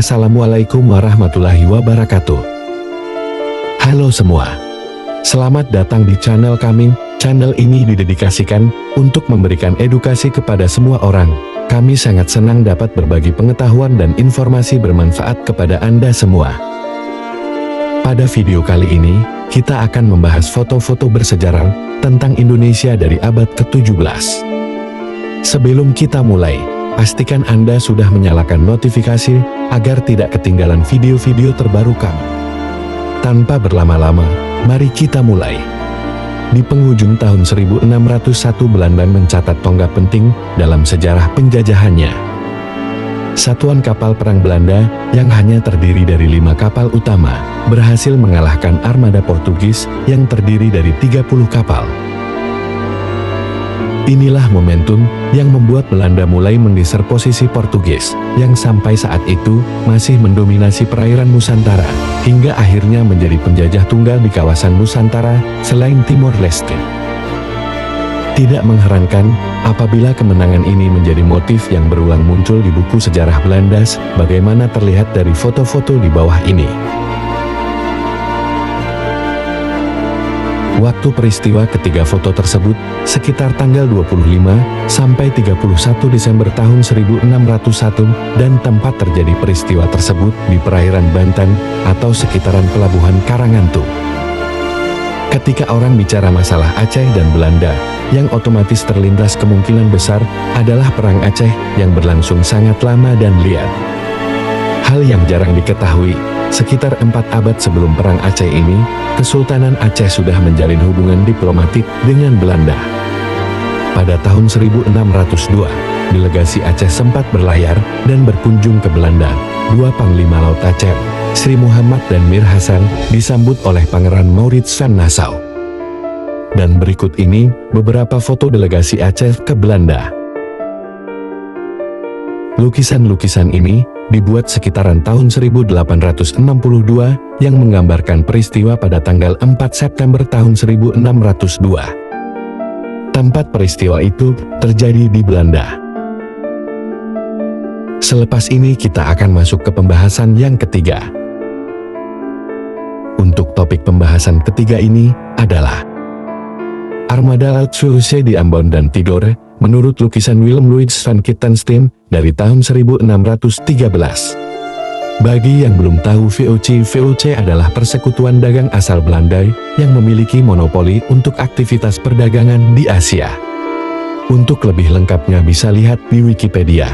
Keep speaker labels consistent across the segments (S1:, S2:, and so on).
S1: Assalamualaikum warahmatullahi wabarakatuh. Halo semua. Selamat datang di channel kami. Channel ini didedikasikan untuk memberikan edukasi kepada semua orang. Kami sangat senang dapat berbagi pengetahuan dan informasi bermanfaat kepada Anda semua. Pada video kali ini, kita akan membahas foto-foto bersejarah tentang Indonesia dari abad ke-17. Sebelum kita mulai, pastikan Anda sudah menyalakan notifikasi agar tidak ketinggalan video-video terbaru kami. Tanpa berlama-lama, mari kita mulai. Di penghujung tahun 1601 Belanda mencatat tonggak penting dalam sejarah penjajahannya. Satuan kapal perang Belanda yang hanya terdiri dari 5 kapal utama berhasil mengalahkan armada Portugis yang terdiri dari 30 kapal. Inilah momentum yang membuat Belanda mulai menggeser posisi Portugis, yang sampai saat itu masih mendominasi perairan Nusantara, hingga akhirnya menjadi penjajah tunggal di kawasan Nusantara selain Timor Leste. Tidak mengherankan apabila kemenangan ini menjadi motif yang berulang muncul di buku sejarah Belanda, bagaimana terlihat dari foto-foto di bawah ini. Waktu peristiwa ketiga foto tersebut sekitar tanggal 25 sampai 31 Desember tahun 1601 dan tempat terjadi peristiwa tersebut di perairan Banten atau sekitaran pelabuhan Karangantu. Ketika orang bicara masalah Aceh dan Belanda, yang otomatis terlintas kemungkinan besar adalah Perang Aceh yang berlangsung sangat lama dan liar. Hal yang jarang diketahui, sekitar 4 abad sebelum Perang Aceh ini, Kesultanan Aceh sudah menjalin hubungan diplomatik dengan Belanda. Pada tahun 1602, delegasi Aceh sempat berlayar dan berkunjung ke Belanda. Dua Panglima Laut Aceh, Sri Muhammad dan Mir Hasan, disambut oleh Pangeran Maurits van Nassau. Dan berikut ini beberapa foto delegasi Aceh ke Belanda. Lukisan-lukisan ini dibuat sekitaran tahun 1862 yang menggambarkan peristiwa pada tanggal 4 September tahun 1602. Tempat peristiwa itu terjadi di Belanda. Selepas ini kita akan masuk ke pembahasan yang ketiga. Untuk topik pembahasan ketiga ini adalah Armada Laut VOC di Ambon dan Tidore, menurut lukisan Willem Louis van Kittenstein dari tahun 1613. Bagi yang belum tahu, VOC adalah persekutuan dagang asal Belanda yang memiliki monopoli untuk aktivitas perdagangan di Asia. Untuk lebih lengkapnya bisa lihat di Wikipedia.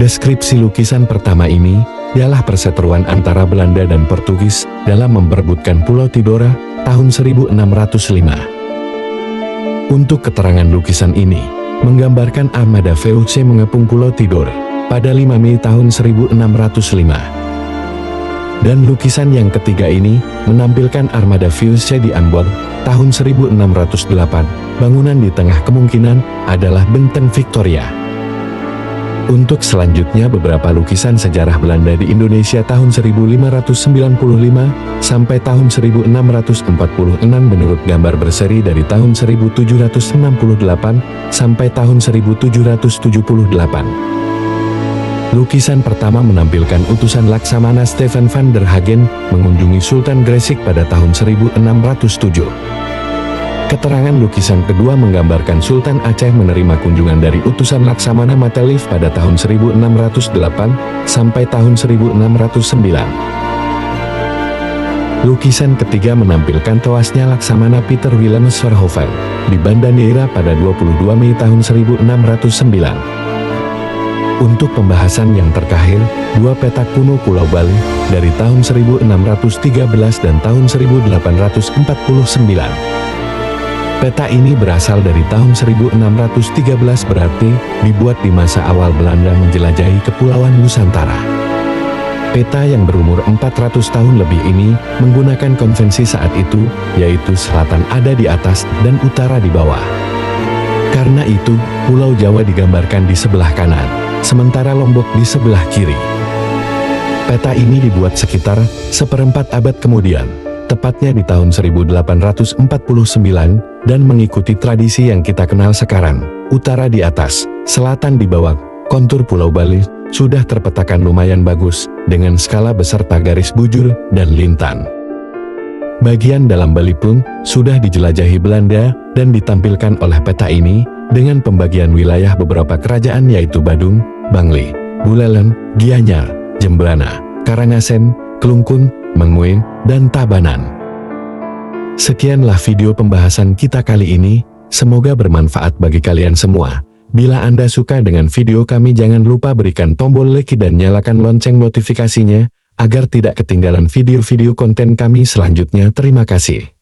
S1: Deskripsi lukisan pertama ini ialah perseteruan antara Belanda dan Portugis dalam memperebutkan Pulau Tidore tahun 1605. Untuk keterangan lukisan ini, menggambarkan armada VOC mengepung Pulau Tidore pada 5 Mei tahun 1605. Dan lukisan yang ketiga ini menampilkan armada VOC di Ambon tahun 1608. Bangunan di tengah kemungkinan adalah Benteng Victoria. Untuk selanjutnya beberapa lukisan sejarah Belanda di Indonesia tahun 1595 sampai tahun 1646 menurut gambar berseri dari tahun 1768 sampai tahun 1778. Lukisan pertama menampilkan utusan Laksamana Stefan van der Hagen mengunjungi Sultan Gresik pada tahun 1607. Keterangan lukisan kedua menggambarkan Sultan Aceh menerima kunjungan dari utusan Laksamana Matelif pada tahun 1608 sampai tahun 1609. Lukisan ketiga menampilkan tewasnya Laksamana Peter Wilhelmus Verhoeven di Banda Neira pada 22 Mei tahun 1609. Untuk pembahasan yang terakhir, dua peta kuno Pulau Bali dari tahun 1613 dan tahun 1849. Peta ini berasal dari tahun 1613, berarti dibuat di masa awal Belanda menjelajahi Kepulauan Nusantara. Peta yang berumur 400 tahun lebih ini menggunakan konvensi saat itu, yaitu selatan ada di atas dan utara di bawah. Karena itu, Pulau Jawa digambarkan di sebelah kanan, sementara Lombok di sebelah kiri. Peta ini dibuat sekitar seperempat abad kemudian, tepatnya di tahun 1849, dan mengikuti tradisi yang kita kenal sekarang, utara di atas, selatan di bawah, kontur Pulau Bali, sudah terpetakan lumayan bagus dengan skala beserta garis bujur dan lintang. Bagian dalam Bali pun sudah dijelajahi Belanda dan ditampilkan oleh peta ini dengan pembagian wilayah beberapa kerajaan yaitu Badung, Bangli, Buleleng, Gianyar, Jembrana, Karangasem, Kelungkung, Menguin, dan Tabanan. Sekianlah video pembahasan kita kali ini, semoga bermanfaat bagi kalian semua. Bila Anda suka dengan video kami jangan lupa berikan tombol like dan nyalakan lonceng notifikasinya, agar tidak ketinggalan video-video konten kami selanjutnya. Terima kasih.